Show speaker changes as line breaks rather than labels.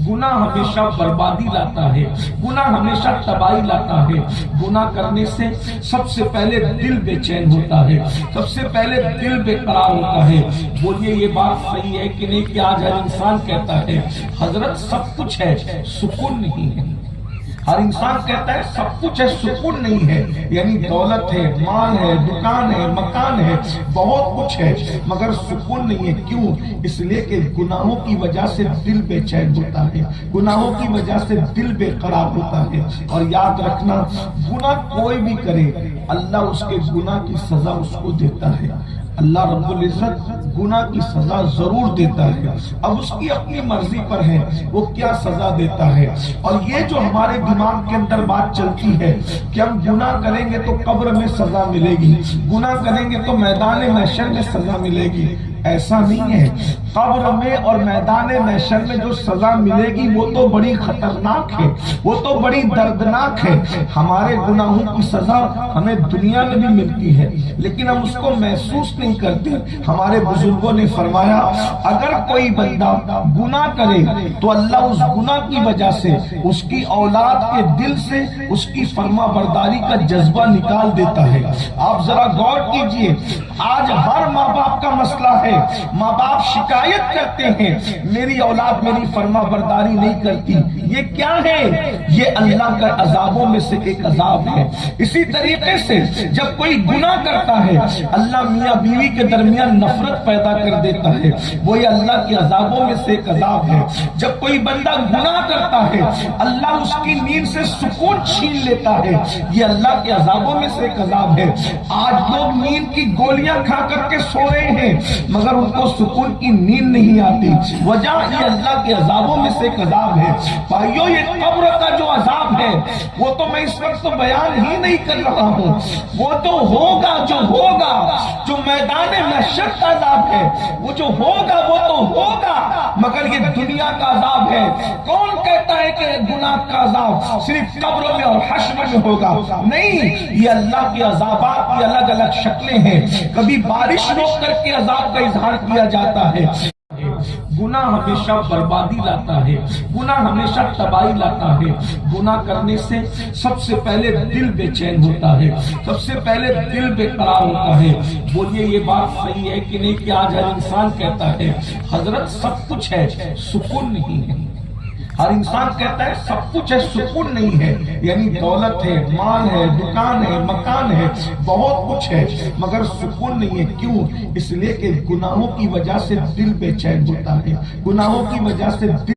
گناہ ہمیشہ بربادی لاتا ہے، گناہ ہمیشہ تباہی لاتا ہے۔ گناہ کرنے سے سب سے پہلے دل بے چین ہوتا ہے، سب سے پہلے دل بے قرار ہوتا ہے۔ بولیے یہ بات صحیح ہے کہ نہیں کہ آج ہر انسان کہتا ہے حضرت سب کچھ ہے سکون نہیں ہے۔ ہر انسان کہتا ہے سب کچھ ہے سکون نہیں ہے، یعنی دولت ہے، مال ہے، دکان ہے، مکان ہے، بہت کچھ ہے مگر سکون نہیں ہے۔ کیوں؟ اس لیے کہ گناہوں کی وجہ سے دل بے چین ہوتا ہے، گناہوں کی وجہ سے دل بے قرار ہوتا ہے۔ اور یاد رکھنا گناہ کوئی بھی کرے اللہ اس کے گناہ کی سزا اس کو دیتا ہے۔ اللہ رب العزت گناہ کی سزا ضرور دیتا ہے، اب اس کی اپنی مرضی پر ہے وہ کیا سزا دیتا ہے۔ اور یہ جو ہمارے دماغ کے اندر بات چلتی ہے کہ ہم گناہ کریں گے تو قبر میں سزا ملے گی، گناہ کریں گے تو میدان محشر میں سزا ملے گی، ایسا نہیں ہے۔ قبر میں اور میدان محشر میں جو سزا ملے گی وہ تو بڑی خطرناک ہے، وہ تو بڑی دردناک ہے۔ ہمارے گناہوں کی سزا ہمیں دنیا میں بھی ملتی ہے لیکن ہم اس کو محسوس نہیں کرتے۔ ہمارے بزرگوں نے فرمایا اگر کوئی بندہ گناہ کرے تو اللہ اس گناہ کی وجہ سے اس کی اولاد کے دل سے اس کی فرما برداری کا جذبہ نکال دیتا ہے۔ آپ ذرا غور کیجئے، آج ہر ماں باپ کا مسئلہ ہے، ماں باپ شکایت کرتے ہیں میری اولاد میری فرما برداری نہیں کرتی۔ یہ کیا ہے؟ یہ اللہ کا عذابوں میں سے ایک عذاب ہے۔ اسی طریقے سے جب کوئی گناہ کرتا ہے اللہ میاں بیوی کے درمیان نفرت پیدا کر دیتا ہے، وہ یہ اللہ کے عذابوں میں سے ایک عذاب ہے۔ جب کوئی بندہ گناہ کرتا ہے اللہ اس کی نیند سے سکون چھین لیتا ہے، یہ اللہ کے عذابوں میں سے ایک عذاب ہے۔ آج لوگ نیند کی گولیاں کھا کر کے سو رہے ہیں مگر ان کو سکون کی نیند نہیں آتی، وجہ یہ اللہ کے عذابوں میں سے ایک عذاب ہے۔ بھائیو یہ قبر کا جو عذاب ہے وہ تو میں اس وقت تو بیان ہی نہیں کر رہا ہوں، وہ تو ہوگا جو ہوگا، جو میدان محشر کا عذاب ہے وہ جو ہوگا وہ تو ہوگا، مگر یہ دنیا کا عذاب ہے۔ کون کہتا ہے کہ گناہ کا عذاب صرف قبر میں اور حشر میں ہوگا؟ نہیں، یہ اللہ کے عذابات کی الگ الگ شکلیں ہیں۔ کبھی بارش روک کر کے عذاب کا اظہار کیا جاتا ہے۔ گناہ ہمیشہ بربادی لاتا ہے، گناہ ہمیشہ تباہی لاتا ہے۔ گناہ کرنے سے سب سے پہلے دل بے چین ہوتا ہے، سب سے پہلے دل بے قرار ہوتا ہے۔ بولیے یہ بات صحیح ہے کہ نہیں کہ آج ہر انسان کہتا ہے حضرت سب کچھ ہے سکون نہیں ہے۔ ہر انسان کہتا ہے سب کچھ ہے سکون نہیں ہے، یعنی دولت ہے، مال ہے، دکان ہے، مکان ہے، بہت کچھ ہے مگر سکون نہیں ہے۔ کیوں؟ اس لیے کہ گناہوں کی وجہ سے دل بے چین ہوتا ہے، گناہوں کی وجہ سے دل